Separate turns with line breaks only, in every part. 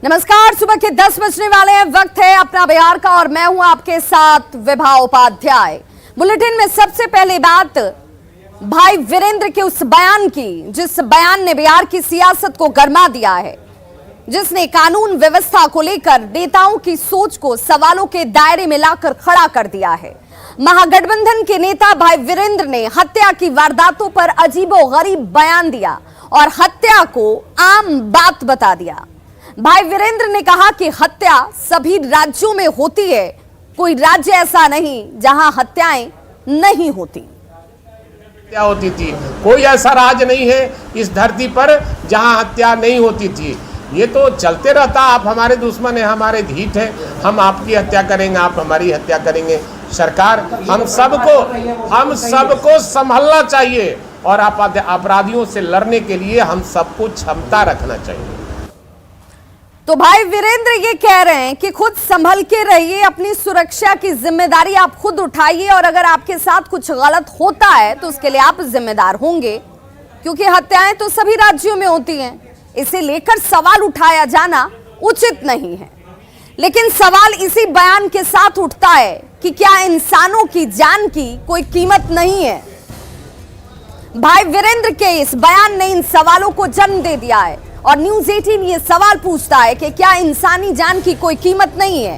नमस्कार, सुबह के 10 बजने वाले हैं। वक्त है अपना बिहार का और मैं हूं आपके साथ विभा उपाध्याय। बुलेटिन में सबसे पहले बात भाई वीरेंद्र के उस बयान की जिस बयान ने बिहार की सियासत को गरमा दिया है, जिसने कानून व्यवस्था को लेकर नेताओं की सोच को सवालों के दायरे में लाकर खड़ा कर दिया है। महागठबंधन के नेता भाई वीरेंद्र ने हत्या की वारदातों पर अजीबोगरीब बयान दिया और हत्या को आम बात बता दिया। भाई वीरेंद्र ने कहा कि हत्या सभी राज्यों में होती है, कोई राज्य ऐसा नहीं जहां हत्याएं नहीं होती।
हत्या होती थी, कोई ऐसा राज्य नहीं है इस धरती पर जहां हत्या नहीं होती थी। ये तो चलते रहता, आप हमारे दुश्मन हैं, हमारे ढीठ हैं, हम आपकी हत्या करेंगे, आप हमारी हत्या करेंगे। सरकार हम सबको संभलना चाहिए और अपराधियों से लड़ने के लिए हम सबको क्षमता रखना चाहिए।
तो भाई वीरेंद्र ये कह रहे हैं कि खुद संभल के रहिए, अपनी सुरक्षा की जिम्मेदारी आप खुद उठाइए और अगर आपके साथ कुछ गलत होता है तो उसके लिए आप जिम्मेदार होंगे, क्योंकि हत्याएं तो सभी राज्यों में होती हैं। इसे लेकर सवाल उठाया जाना उचित नहीं है। लेकिन सवाल इसी बयान के साथ उठता है कि क्या इंसानों की जान की कोई कीमत नहीं है। भाई वीरेंद्र के इस बयान ने इन सवालों को जन्म दे दिया है और न्यूज़ 18 ये सवाल पूछता है कि क्या इंसानी जान की कोई कीमत नहीं है?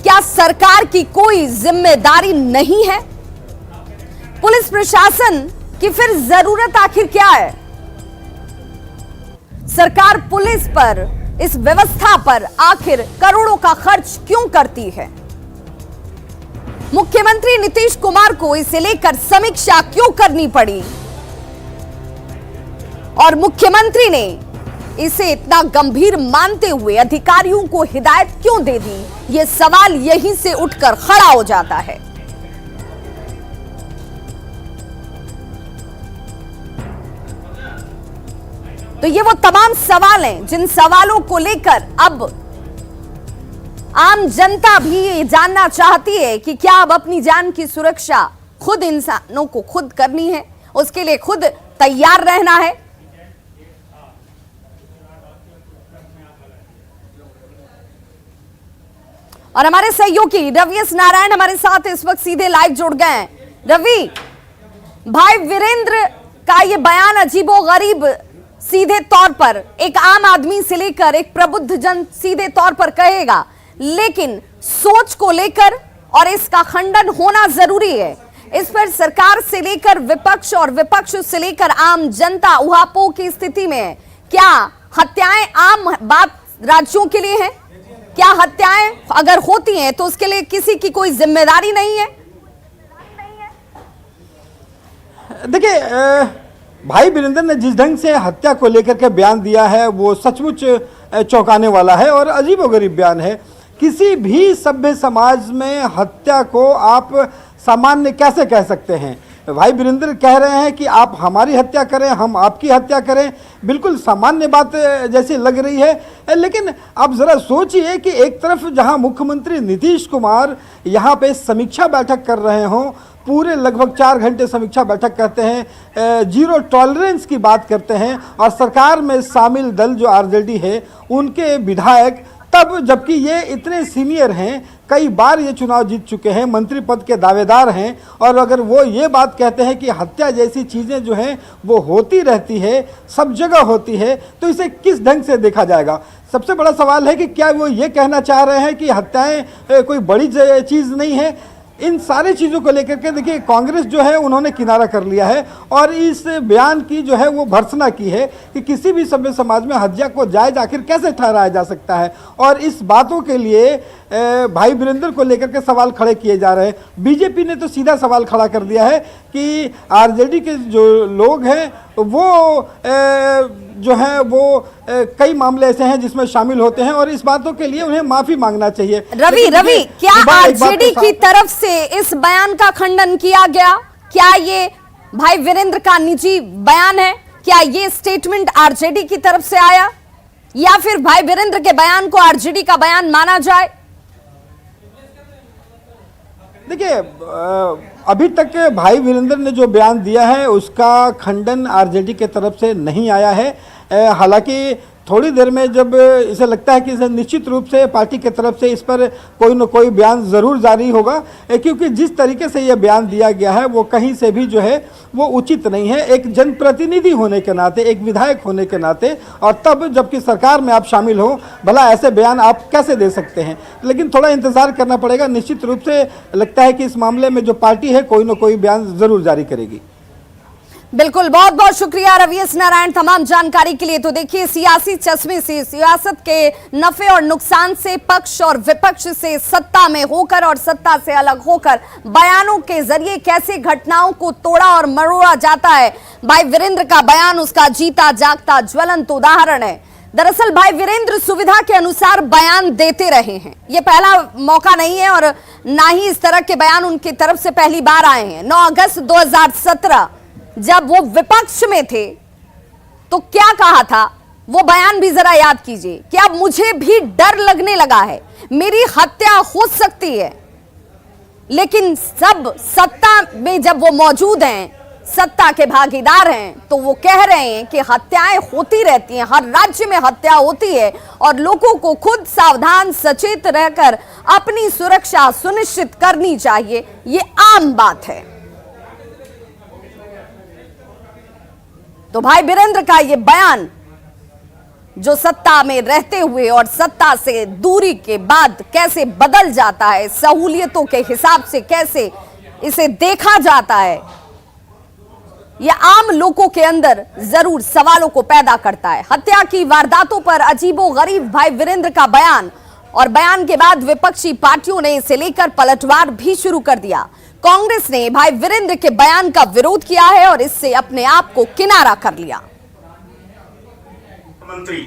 क्या सरकार की कोई जिम्मेदारी नहीं है? पुलिस प्रशासन की फिर जरूरत आखिर क्या है? सरकार पुलिस पर, इस व्यवस्था पर आखिर करोड़ों का खर्च क्यों करती है? मुख्यमंत्री नीतीश कुमार को इसे लेकर समीक्षा क्यों करनी पड़ी और मुख्यमंत्री ने इसे इतना गंभीर मानते हुए अधिकारियों को हिदायत क्यों दे दी? यह सवाल यहीं से उठकर खड़ा हो जाता है। तो ये वो तमाम सवाल हैं जिन सवालों को लेकर अब आम जनता भी ये जानना चाहती है कि क्या अब अपनी जान की सुरक्षा खुद इंसानों को खुद करनी है, उसके लिए खुद तैयार रहना है। और हमारे सहयोगी रवि एस नारायण हमारे साथ इस वक्त सीधे लाइव जुड़ गए हैं। रवि, भाई वीरेंद्र का ये बयान अजीबोगरीब सीधे तौर पर एक आम आदमी से लेकर एक प्रबुद्ध जन सीधे तौर पर कहेगा, लेकिन सोच को लेकर और इसका खंडन होना जरूरी है। इस पर सरकार से लेकर विपक्ष और विपक्ष से लेकर आम जनता उहापोह की स्थिति में है। क्या हत्याएं आम बात राज्यों के लिए है? क्या हत्याएं अगर होती हैं तो उसके लिए किसी की कोई जिम्मेदारी नहीं है?
देखिए, भाई वीरेंद्र ने जिस ढंग से हत्या को लेकर के बयान दिया है वो सचमुच चौंकाने वाला है और अजीबोगरीब बयान है। किसी भी सभ्य समाज में हत्या को आप सामान्य कैसे कह सकते हैं? भाई वीरेंद्र कह रहे हैं कि आप हमारी हत्या करें, हम आपकी हत्या करें, बिल्कुल सामान्य बात जैसी लग रही है। लेकिन आप ज़रा सोचिए कि एक तरफ जहां मुख्यमंत्री नीतीश कुमार यहां पे समीक्षा बैठक कर रहे हों, पूरे लगभग 4 घंटे समीक्षा बैठक करते हैं, जीरो टॉलरेंस की बात करते हैं और सरकार में शामिल दल जो आरजेडी है उनके विधायक, तब जबकि ये इतने सीनियर हैं, कई बार ये चुनाव जीत चुके हैं, मंत्री पद के दावेदार हैं, और अगर वो ये बात कहते हैं कि हत्या जैसी चीज़ें जो हैं वो होती रहती है, सब जगह होती है, तो इसे किस ढंग से देखा जाएगा? सबसे बड़ा सवाल है कि क्या वो ये कहना चाह रहे हैं कि हत्याएं कोई बड़ी चीज़ नहीं है? इन सारी चीज़ों को लेकर के देखिए, कांग्रेस जो है उन्होंने किनारा कर लिया है और इस बयान की जो है वो भर्त्सना की है कि किसी भी सभ्य समाज में हत्या को जायज़ आखिर कैसे ठहराया जा सकता है। और इस बातों के लिए भाई वीरेंद्र को लेकर के सवाल खड़े किए जा रहे हैं। बीजेपी ने तो सीधा सवाल खड़ा कर दिया है कि आरजेडी के जो लोग हैं वो जो है वो कई मामले ऐसे हैं जिसमें शामिल होते हैं और इस बातों के लिए उन्हें माफी मांगना चाहिए।
रवि, क्या आरजेडी की तरफ से इस बयान का खंडन किया गया? क्या ये भाई वीरेंद्र का निजी बयान है? क्या ये स्टेटमेंट आरजेडी की तरफ से आया या फिर भाई वीरेंद्र के बयान को आरजेडी का बयान माना जाए?
देखिए, अभी तक भाई वीरेंद्र ने जो बयान दिया है उसका खंडन आरजेडी के तरफ से नहीं आया है। हालांकि थोड़ी देर में जब इसे लगता है कि इसे निश्चित रूप से पार्टी की तरफ से इस पर कोई न कोई बयान ज़रूर जारी होगा, क्योंकि जिस तरीके से यह बयान दिया गया है वो कहीं से भी जो है वो उचित नहीं है, एक जनप्रतिनिधि होने के नाते, एक विधायक होने के नाते, और तब जबकि सरकार में आप शामिल हो, भला ऐसे बयान आप कैसे दे सकते हैं। लेकिन थोड़ा इंतज़ार करना पड़ेगा, निश्चित रूप से लगता है कि इस मामले में जो पार्टी है कोई न कोई बयान ज़रूर जारी करेगी।
बिल्कुल, बहुत बहुत शुक्रिया रवि एस नारायण तमाम जानकारी के लिए। तो देखिए, सियासी चश्मे से, सियासत के नफे और नुकसान से, पक्ष और विपक्ष से, सत्ता में होकर और सत्ता से अलग होकर बयानों के जरिए कैसे घटनाओं को तोड़ा और मरोड़ा जाता है। भाई वीरेंद्र का बयान उसका जीता जागता ज्वलंत उदाहरण है। दरअसल भाई वीरेंद्र सुविधा के अनुसार बयान देते रहे हैं, ये पहला मौका नहीं है और ना ही इस तरह के बयान उनकी तरफ से पहली बार आए हैं। 9 अगस्त 2017 जब वो विपक्ष में थे तो क्या कहा था वो बयान भी जरा याद कीजिए कि अब मुझे भी डर लगने लगा है, मेरी हत्या हो सकती है। लेकिन सब सत्ता में जब वो मौजूद हैं, सत्ता के भागीदार हैं, तो वो कह रहे हैं कि हत्याएं होती रहती हैं, हर राज्य में हत्या होती है और लोगों को खुद सावधान सचेत रहकर अपनी सुरक्षा सुनिश्चित करनी चाहिए, ये आम बात है। तो भाई वीरेंद्र का ये बयान जो सत्ता में रहते हुए और सत्ता से दूरी के बाद कैसे बदल जाता है, सहूलियतों के हिसाब से कैसे इसे देखा जाता है, यह आम लोगों के अंदर जरूर सवालों को पैदा करता है। हत्या की वारदातों पर अजीबोगरीब भाई वीरेंद्र का बयान, और बयान के बाद विपक्षी पार्टियों ने इसे लेकर पलटवार भी शुरू कर दिया। कांग्रेस ने भाई वीरेंद्र के बयान का विरोध किया है और इससे अपने आप को किनारा कर लिया।
मंत्री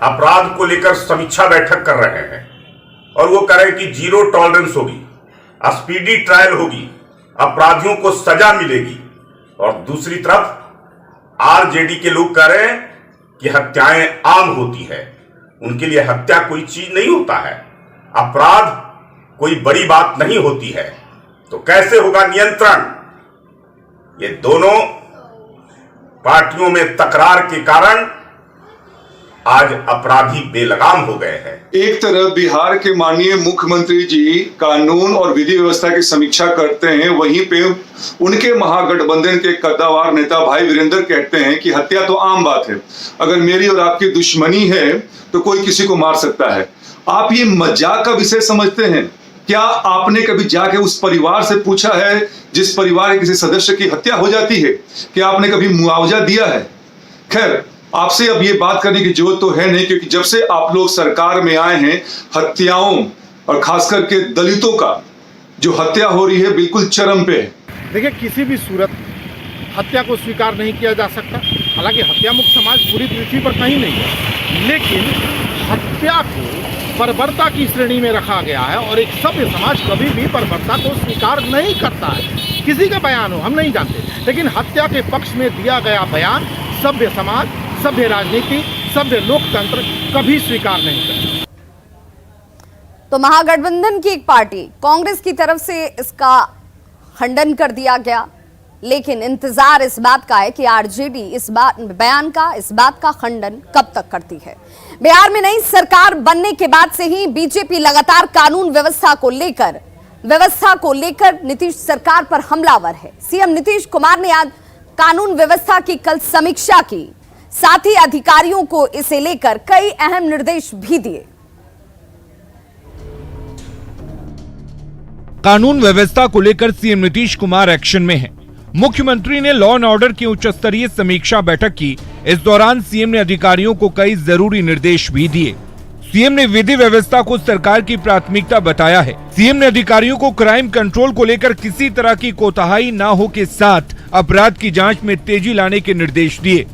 अपराध को लेकर समीक्षा बैठक कर रहे हैं और वो कह रहे हैं कि 0 टॉलरेंस होगी, स्पीडी ट्रायल होगी, अपराधियों को सजा मिलेगी। और दूसरी तरफ आरजेडी के लोग कह रहे हैं कि हत्याएं आम होती है, उनके लिए हत्या कोई चीज नहीं होता है, अपराध कोई बड़ी बात नहीं होती है। तो कैसे होगा नियंत्रण? ये दोनों पार्टियों में तकरार के कारण आज अपराधी बेलगाम हो गए हैं।
एक तरफ बिहार के माननीय मुख्यमंत्री जी कानून और विधि व्यवस्था की समीक्षा करते हैं, वहीं पे उनके महागठबंधन के कद्दावर नेता भाई वीरेंद्र कहते हैं कि हत्या तो आम बात है, अगर मेरी और आपकी दुश्मनी है तो कोई किसी को मार सकता है। आप ये मजाक का विषय समझते हैं? क्या आपने कभी जाके उस परिवार से पूछा है जिस परिवार के किसी सदस्य की हत्या हो जाती है? क्या आपने कभी मुआवजा दिया है? खैर, आपसे अब ये बात करने की जरूरत तो है नहीं, क्योंकि जब से आप लोग सरकार में आए हैं, हत्याओं और खासकर के दलितों का जो हत्या हो रही है बिल्कुल चरम पे है।
देखिए, किसी भी सूरत हत्या को स्वीकार नहीं किया जा सकता। हालांकि हत्या मुक्त समाज पूरी पृथ्वी पर कहीं नहीं है, लेकिन हत्या को बर्बरता की श्रेणी में रखा गया है और एक सभ्य समाज कभी भी बर्बरता को स्वीकार नहीं करता है। किसी का बयान हो, हम नहीं जानते, लेकिन हत्या के पक्ष में दिया गया बयान सभ्य समाज, सभ्य राजनीति, सभ्य लोकतंत्र कभी स्वीकार नहीं करता।
तो महागठबंधन की एक पार्टी कांग्रेस की तरफ से इसका खंडन कर दिया गया, लेकिन इंतजार इस बात का है कि आरजेडी इस बयान का, इस बात का खंडन कब तक करती है। बिहार में नई सरकार बनने के बाद से ही बीजेपी लगातार कानून व्यवस्था को लेकर नीतीश सरकार पर हमलावर है। सीएम नीतीश कुमार ने आज कानून व्यवस्था की कल समीक्षा की, साथ ही अधिकारियों को इसे लेकर कई अहम निर्देश भी दिए।
कानून व्यवस्था को लेकर सीएम नीतीश कुमार एक्शन में हैं। मुख्यमंत्री ने लॉ एंड ऑर्डर की उच्च स्तरीय समीक्षा बैठक की। इस दौरान सीएम ने अधिकारियों को कई जरूरी निर्देश भी दिए। सीएम ने विधि व्यवस्था को सरकार की प्राथमिकता बताया है। सीएम ने अधिकारियों को क्राइम कंट्रोल को लेकर किसी तरह की कोताही न हो के साथ अपराध की जांच में तेजी लाने के निर्देश दिए।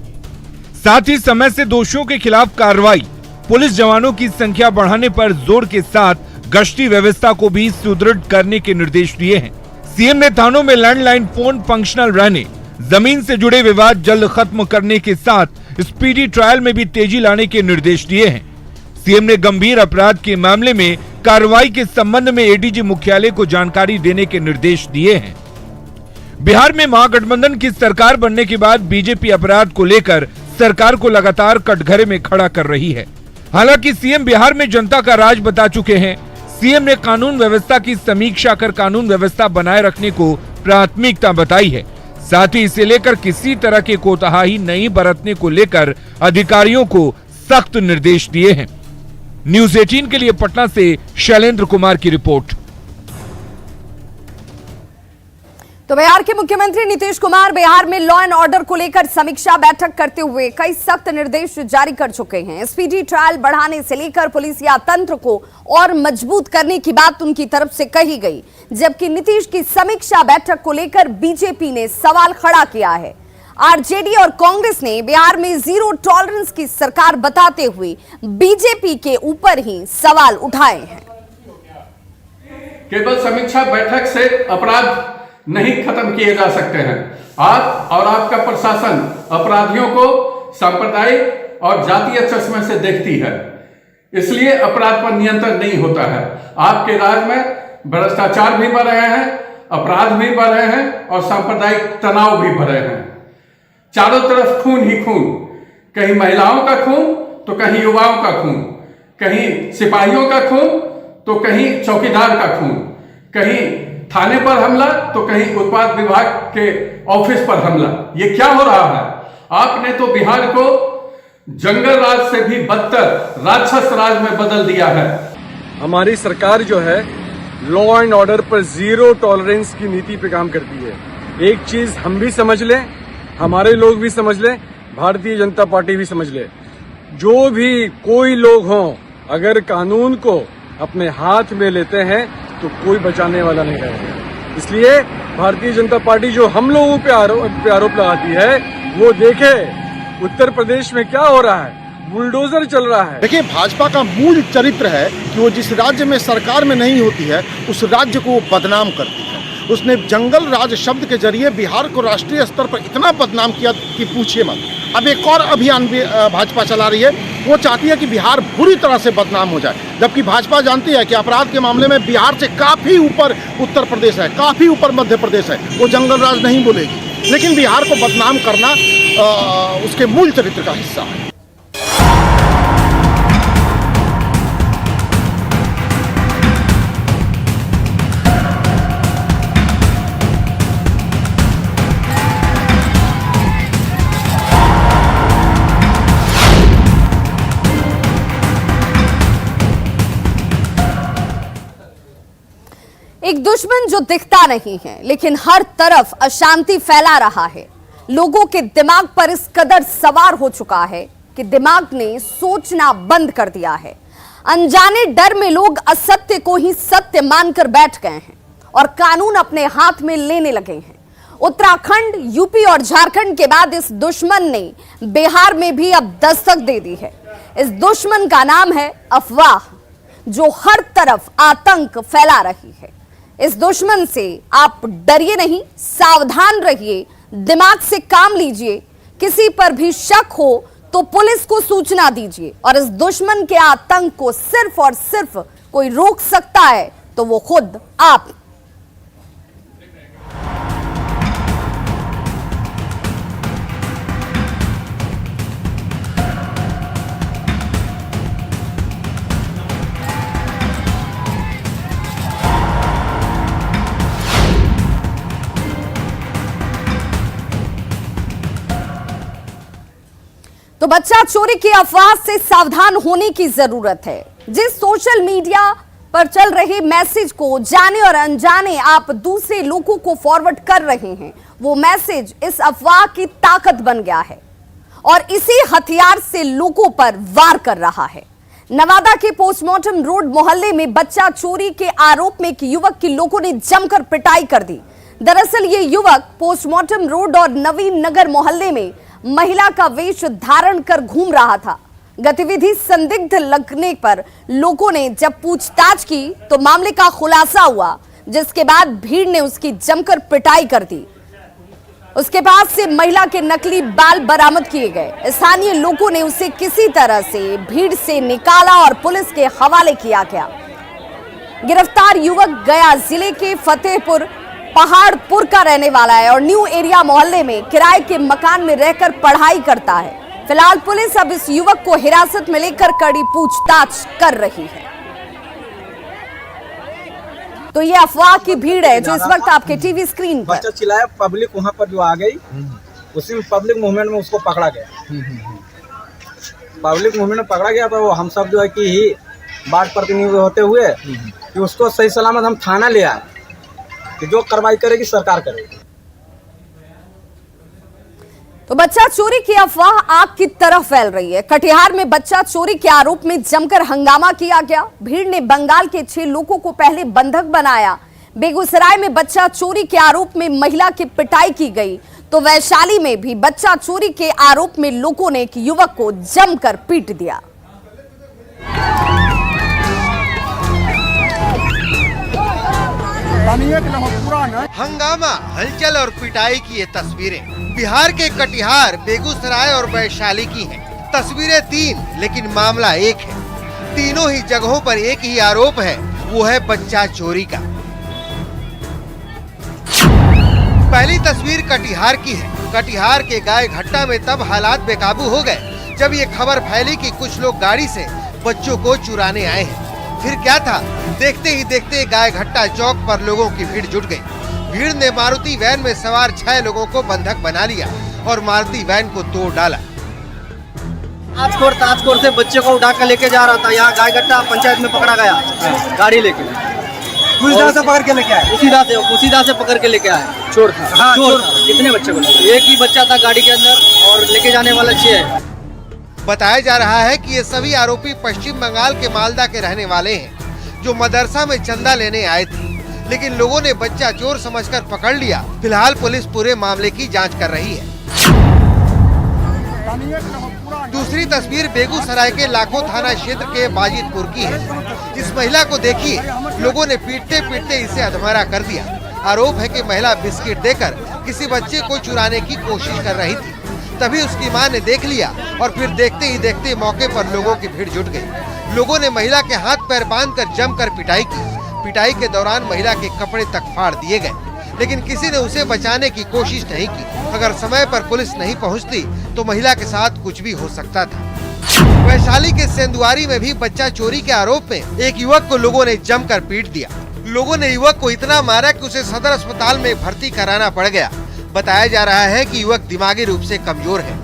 साथ ही समय से दोषियों के खिलाफ कार्रवाई, पुलिस जवानों की संख्या बढ़ाने पर जोर के साथ गश्ती व्यवस्था को भी सुदृढ़ करने के निर्देश दिए हैं। सीएम ने थानों में लैंडलाइन फोन फंक्शनल रहने, जमीन से जुड़े विवाद जल्द खत्म करने के साथ स्पीडी ट्रायल में भी तेजी लाने के निर्देश दिए हैं। सीएम ने गंभीर अपराध के मामले में कार्रवाई के संबंध में एडीजी मुख्यालय को जानकारी देने के निर्देश दिए हैं। बिहार में महागठबंधन की सरकार बनने के बाद बीजेपी अपराध को लेकर सरकार को लगातार कटघरे में खड़ा कर रही है। हालांकि सीएम बिहार में जनता का राज बता चुके हैं। सीएम ने कानून व्यवस्था की समीक्षा कर कानून व्यवस्था बनाए रखने को प्राथमिकता बताई है। साथ ही इसे लेकर किसी तरह की कोताही नहीं बरतने को लेकर अधिकारियों को सख्त निर्देश दिए हैं। न्यूज़ 18 के लिए पटना से शैलेंद्र कुमार की रिपोर्ट।
तो बिहार के मुख्यमंत्री नीतीश कुमार बिहार में लॉ एंड ऑर्डर को लेकर समीक्षा बैठक करते हुए कई सख्त निर्देश जारी कर चुके हैं। स्पीडी ट्रायल बढ़ाने से लेकर पुलिस या तंत्र को और मजबूत करने की बात उनकी तरफ से कही गई, जबकि नीतीश की समीक्षा बैठक को लेकर बीजेपी ने सवाल खड़ा किया है। आरजेडी और कांग्रेस ने बिहार में जीरो टॉलरेंस की सरकार बताते हुए बीजेपी के ऊपर ही सवाल उठाए हैं।
केवल समीक्षा बैठक से अपराध नहीं खत्म किए जा सकते हैं। आप और आपका प्रशासन अपराधियों को सांप्रदायिक और जातीय चश्मे से देखती है, इसलिए अपराध पर नियंत्रण नहीं होता है। आपके राज्य में भ्रष्टाचार भी बढ़ रहे हैं, अपराध भी बढ़ रहे हैं और सांप्रदायिक तनाव भी बढ़ रहे हैं। चारों तरफ खून ही खून, कहीं महिलाओं का खून तो कहीं युवाओं का खून, कहीं सिपाहियों का खून तो कहीं चौकीदार का खून, कहीं थाने पर हमला तो कहीं उत्पाद विभाग के ऑफिस पर हमला। ये क्या हो रहा है? आपने तो बिहार को जंगल राज से भी बदतर राक्षस राज में बदल दिया है।
हमारी सरकार जो है लॉ एंड ऑर्डर पर जीरो टॉलरेंस की नीति पे काम करती है। एक चीज हम भी समझ लें, हमारे लोग भी समझ लें, भारतीय जनता पार्टी भी समझ ले, जो भी कोई लोग हों अगर कानून को अपने हाथ में लेते हैं तो कोई बचाने वाला नहीं रहेगा। इसलिए भारतीय जनता पार्टी जो हम लोगों पे आरोप लगाती है वो देखे उत्तर प्रदेश में क्या हो रहा है, बुलडोजर चल रहा है।
देखिए, भाजपा का मूल चरित्र है कि वो जिस राज्य में सरकार में नहीं होती है उस राज्य को बदनाम करती है। उसने जंगल राज शब्द के जरिए बिहार को राष्ट्रीय स्तर पर इतना बदनाम किया कि पूछिए मत। अब एक और अभियान भी भाजपा चला रही है, वो चाहती है कि बिहार बुरी तरह से बदनाम हो जाए, जबकि भाजपा जानती है कि अपराध के मामले में बिहार से काफ़ी ऊपर उत्तर प्रदेश है, काफ़ी ऊपर मध्य प्रदेश है। वो जंगल राज नहीं बोलेगी, लेकिन बिहार को बदनाम करना उसके मूल चरित्र का हिस्सा है।
एक दुश्मन जो दिखता नहीं है लेकिन हर तरफ अशांति फैला रहा है, लोगों के दिमाग पर इस कदर सवार हो चुका है कि दिमाग ने सोचना बंद कर दिया है। अनजाने डर में लोग असत्य को ही सत्य मानकर बैठ गए हैं और कानून अपने हाथ में लेने लगे हैं। उत्तराखंड, यूपी और झारखंड के बाद इस दुश्मन ने बिहार में भी अब दस्तक दे दी है। इस दुश्मन का नाम है अफवाह, जो हर तरफ आतंक फैला रही है। इस दुश्मन से आप डरिए नहीं, सावधान रहिए, दिमाग से काम लीजिए। किसी पर भी शक हो तो पुलिस को सूचना दीजिए और इस दुश्मन के आतंक को सिर्फ और सिर्फ कोई रोक सकता है तो वो खुद आप। तो बच्चा चोरी की अफवाह से सावधान होने की जरूरत है। जिस सोशल मीडिया पर चल रहे मैसेज को जाने और अनजाने आप दूसरे लोगों को फॉरवर्ड कर रहे हैं, वो मैसेज इस अफवाह की ताकत बन गया है और इसी हथियार से लोगों पर वार कर रहा है। नवादा के पोस्टमार्टम रोड मोहल्ले में बच्चा चोरी के आरोप में एक युवक की लोगों ने जमकर पिटाई कर दी। दरअसल ये युवक पोस्टमार्टम रोड और नवीन नगर मोहल्ले में महिला का वेश धारण कर घूम रहा था। गतिविधि संदिग्ध लगने पर लोगों ने जब पूछताछ की तो मामले का खुलासा हुआ, जिसके बाद भीड़ ने उसकी जमकर पिटाई कर दी। उसके पास से महिला के नकली बाल बरामद किए गए। स्थानीय लोगों ने उसे किसी तरह से भीड़ से निकाला और पुलिस के हवाले किया गया। गिरफ्तार युवक गया जिले के फतेहपुर पहाड़पुर का रहने वाला है और न्यू एरिया मोहल्ले में किराए के मकान में रहकर पढ़ाई करता है। फिलहाल पुलिस अब इस युवक को हिरासत में लेकर कड़ी पूछताछ कर रही है। तो ये अफवाह की भीड़ है जो इस वक्त आपके टीवी स्क्रीन पर।
बच्चा चिल्लाया, पब्लिक वहां पर जो आ गई, उसी में पब्लिक मूवमेंट में उसको पकड़ा गया। पब्लिक मूवमेंट में पकड़ा गया तो हम सब जो है कि ही वार्ड प्रतिनिधि होते हुए कि उसको सही सलामत हम थाना ले आए कि जो कार्रवाई करेगी सरकार करेगी।
तो बच्चा चोरी की अफवाह आग की तरह फैल रही है। कटिहार में बच्चा चोरी के आरोप में जमकर हंगामा किया गया। भीड़ ने बंगाल के 6 लोगों को पहले बंधक बनाया। बेगूसराय में बच्चा चोरी के आरोप में महिला की पिटाई की गई। तो वैशाली में भी बच्चा चोरी के आरोप में लोगों ने एक युवक को जमकर पीट दिया।
हंगामा, हलचल और पिटाई की ये तस्वीरें बिहार के कटिहार, बेगूसराय और वैशाली की हैं। तस्वीरें 3 लेकिन मामला एक है। तीनों ही जगहों पर एक ही आरोप है, वो है बच्चा चोरी का। पहली तस्वीर कटिहार की है। कटिहार के गाय घट्टा में तब हालात बेकाबू हो गए जब ये खबर फैली कि कुछ लोग गाड़ी से बच्चों को चुराने आए हैं। फिर क्या था, देखते ही देखते गाय घट्टा चौक पर लोगों की भीड़ जुट गई। भीड़ ने मारुति वैन में सवार 6 लोगों को बंधक बना लिया और मारुति वैन को तोड़ डाला।
ताजकोट से बच्चे को उठा कर लेके जा रहा था, यहाँ गाय घट्टा पंचायत में पकड़ा गया गाड़ी लेके। उसी राह से पकड़ के लेके आए, उसी राह से पकड़ के लेके आए। चोर था? हाँ, चोर। कितने बच्चे को? एक ही बच्चा था गाड़ी के अंदर और लेके जाने वाला 6 है।
बताया जा रहा है कि ये सभी आरोपी पश्चिम बंगाल के मालदा के रहने वाले हैं जो मदरसा में चंदा लेने आए थे, लेकिन लोगों ने बच्चा चोर समझकर पकड़ लिया। फिलहाल पुलिस पूरे मामले की जांच कर रही है। दूसरी तस्वीर बेगूसराय के लाखों थाना क्षेत्र के बाजितपुर की है। इस महिला को देखिए, लोगों ने पीटते पीटते इसे अधमरा कर दिया। आरोप है कि महिला बिस्किट देकर किसी बच्चे को चुराने की कोशिश कर रही थी। तभी उसकी मां ने देख लिया और फिर देखते ही देखते मौके पर लोगों की भीड़ जुट गई। लोगों ने महिला के हाथ पैर बांधकर जमकर पिटाई की। पिटाई के दौरान महिला के कपड़े तक फाड़ दिए गए, लेकिन किसी ने उसे बचाने की कोशिश नहीं की। अगर समय पर पुलिस नहीं पहुंचती तो महिला के साथ कुछ भी हो सकता था। वैशाली के सेंदुआरी में भी बच्चा चोरी के आरोप में एक युवक को लोगों ने जमकर पीट दिया। लोगों ने युवक को इतना मारा कि उसे सदर अस्पताल में भर्ती कराना पड़ गया। बताया जा रहा है कि युवक दिमागी रूप से कमजोर है।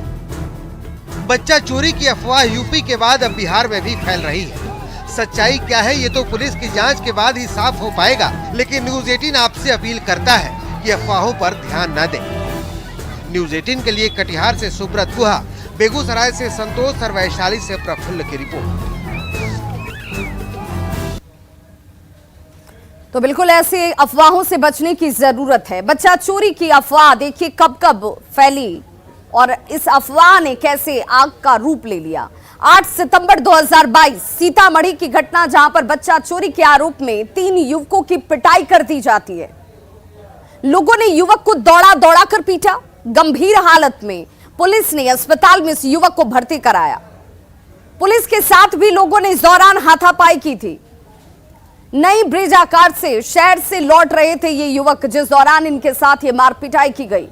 बच्चा चोरी की अफवाह यूपी के बाद अब बिहार में भी फैल रही है। सच्चाई क्या है ये तो पुलिस की जांच के बाद ही साफ हो पाएगा, लेकिन न्यूज 18 आपसे अपील करता है कि अफवाहों पर ध्यान न दें। न्यूज 18 के लिए कटिहार से सुब्रत गुहा, बेगूसराय से संतोष और वैशाली से प्रफुल्ल की रिपोर्ट।
तो बिल्कुल ऐसे अफवाहों से बचने की जरूरत है। बच्चा चोरी की अफवाह देखिए कब कब फैली और इस अफवाह ने कैसे आग का रूप ले लिया। 8 सितंबर 2022 सीतामढ़ी की घटना, जहां पर बच्चा चोरी के आरोप में 3 युवकों की पिटाई कर दी जाती है। लोगों ने युवक को दौड़ा दौड़ा कर पीटा। गंभीर हालत में पुलिस ने अस्पताल में इस युवक को भर्ती कराया। पुलिस के साथ भी लोगों ने इस दौरान हाथापाई की थी। नई ब्रिज आकार से शहर से लौट रहे थे ये युवक, जिस दौरान इनके साथ ये मार पिटाई की गई।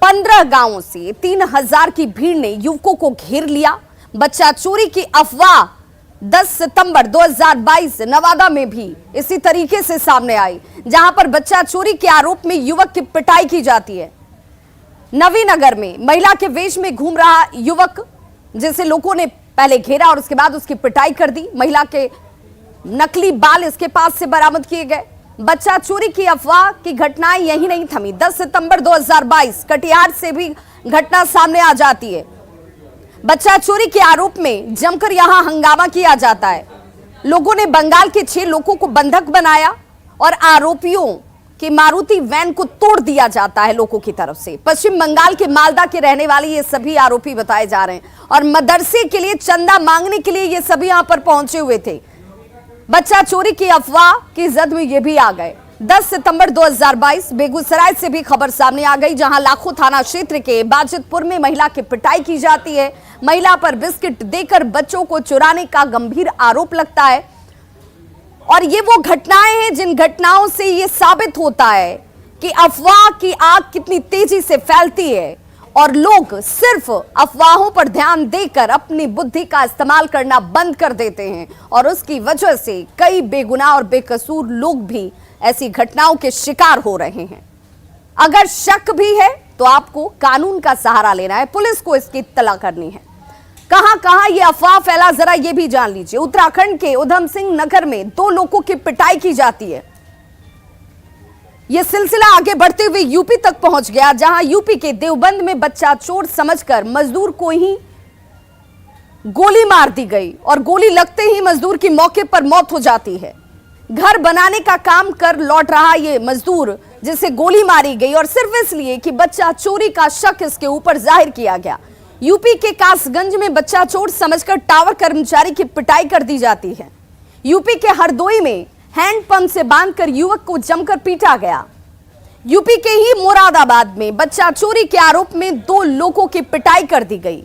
15 गांवों से 3000 की भीड़ ने युवकों को घेर लिया। बच्चा चोरी की अफवाह 10 सितंबर 2022 नवादा में भी इसी तरीके से सामने आई, जहां पर बच्चा चोरी के आरोप में युवक की पिटाई की जाती है। नवीनगर में महिला के वेश में घूम रहा युवक, जिसे लोगों ने पहले घेरा और उसके बाद उसकी पिटाई कर दी। महिला के नकली बाल इसके पास से बरामद किए गए। बच्चा चोरी की अफवाह की घटनाएं यही नहीं थमी। 10 सितंबर 2022 कटिहार से भी घटना सामने आ जाती है। बच्चा चोरी के आरोप में जमकर यहां हंगामा किया जाता है। लोगों ने बंगाल के 6 लोगों को बंधक बनाया और आरोपियों की मारुति वैन को तोड़ दिया जाता है लोगों की तरफ से। पश्चिम बंगाल के मालदा के रहने वाले ये सभी आरोपी बताए जा रहे हैं और मदरसे के लिए चंदा मांगने के लिए ये सभी यहां पर पहुंचे हुए थे। बच्चा चोरी की अफवाह की जद में ये भी आ गए। 10 सितंबर 2022 बेगूसराय से भी खबर सामने आ गई, जहां लाखों थाना क्षेत्र के बाजितपुर में महिला की पिटाई की जाती है। महिला पर बिस्किट देकर बच्चों को चुराने का गंभीर आरोप लगता है। और ये वो घटनाएं हैं जिन घटनाओं से ये साबित होता है कि अफवाह की आग कितनी तेजी से फैलती है और लोग सिर्फ अफवाहों पर ध्यान देकर अपनी बुद्धि का इस्तेमाल करना बंद कर देते हैं और उसकी वजह से कई बेगुनाह और बेकसूर लोग भी ऐसी घटनाओं के शिकार हो रहे हैं। अगर शक भी है तो आपको कानून का सहारा लेना है, पुलिस को इसकी इत्तला करनी है। कहां कहां यह अफवाह फैला, जरा यह भी जान लीजिए। उत्तराखंड के उधम सिंह नगर में 2 लोगों की पिटाई की जाती है। यह सिलसिला आगे बढ़ते हुए यूपी तक पहुंच गया, जहां यूपी के देवबंद में बच्चा चोर समझकर मजदूर को ही गोली मार दी गई और गोली लगते ही मजदूर की मौके पर मौत हो जाती है। घर बनाने का काम कर लौट रहा ये मजदूर जिसे गोली मारी गई और सिर्फ इसलिए कि बच्चा चोरी का शक इसके ऊपर जाहिर किया गया। यूपी के कासगंज में बच्चा चोर समझकर टावर कर्मचारी की पिटाई कर दी जाती है। यूपी के हरदोई में हैंडपंप से बांधकर युवक को जमकर पीटा गया। यूपी के ही मुरादाबाद में बच्चा चोरी के आरोप में 2 लोगों की पिटाई कर दी गई।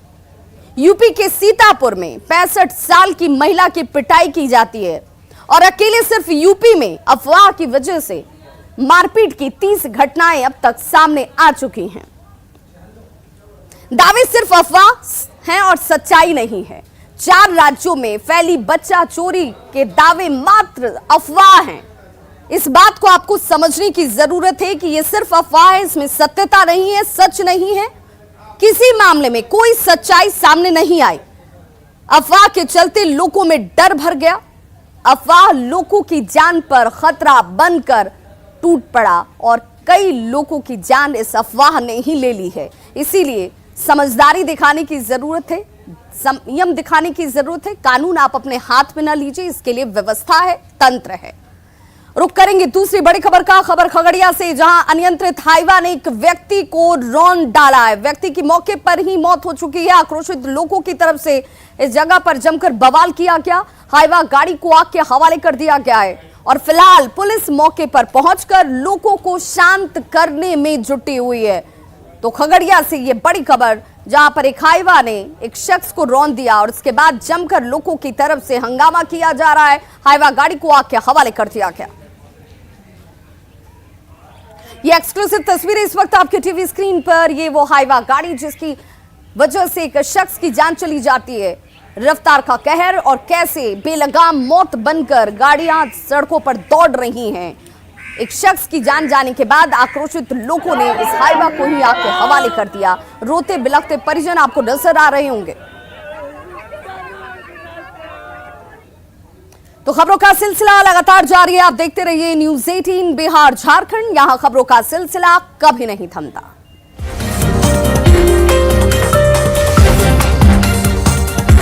यूपी के सीतापुर में 65 साल की महिला की पिटाई की जाती है और अकेले सिर्फ यूपी में अफवाह की वजह से मारपीट की 30 घटनाएं अब तक सामने आ चुकी हैं। दावे सिर्फ अफवाह हैं और सच्चाई नहीं है। 4 राज्यों में फैली बच्चा चोरी के दावे मात्र अफवाह हैं। इस बात को आपको समझने की जरूरत है कि यह सिर्फ अफवाह है, इसमें सत्यता नहीं है, सच नहीं है। किसी मामले में कोई सच्चाई सामने नहीं आई। अफवाह के चलते लोगों में डर भर गया। अफवाह लोगों की जान पर खतरा बनकर टूट पड़ा और कई लोगों की जान इस अफवाह ने ही ले ली है। इसीलिए समझदारी दिखाने की जरूरत है, संयम दिखाने की जरूरत है। कानून आप अपने हाथ में ना लीजिए, इसके लिए व्यवस्था है, तंत्र है। रुक करेंगे दूसरी बड़ी खबर का। खबर खगड़िया से, जहां अनियंत्रित हाइवा ने एक व्यक्ति को रौंद डाला है। व्यक्ति की मौके पर ही मौत हो चुकी है। आक्रोशित लोगों की तरफ से इस जगह पर जमकर बवाल किया गया। हाइवा गाड़ी को आग के हवाले कर दिया गया है और फिलहाल पुलिस मौके पर पहुंचकर लोगों को शांत करने में जुटी हुई है। तो खगड़िया से ये बड़ी खबर, जहां पर एक हाइवा ने एक शख्स को रौंद दिया और उसके बाद जमकर लोगों की तरफ से हंगामा किया जा रहा है। हाइवा गाड़ी को आग के हवाले कर दिया गया। ये एक्सक्लूसिव तस्वीरें इस वक्त आपके टीवी स्क्रीन पर। ये वो हाइवा गाड़ी जिसकी वजह से एक शख्स की जान चली जाती है। रफ्तार का कहर और कैसे बेलगाम मौत बनकर गाड़ियां सड़कों पर दौड़ रही हैं। एक शख्स की जान जाने के बाद आक्रोशित लोगों ने इस हाइवा को ही आग के हवाले कर दिया। रोते बिलखते परिजन आपको नजर आ रहे होंगे। तो खबरों का सिलसिला लगातार जारी है। आप देखते रहिए न्यूज़ 18 बिहार झारखंड। यहां खबरों का सिलसिला कभी नहीं थमता।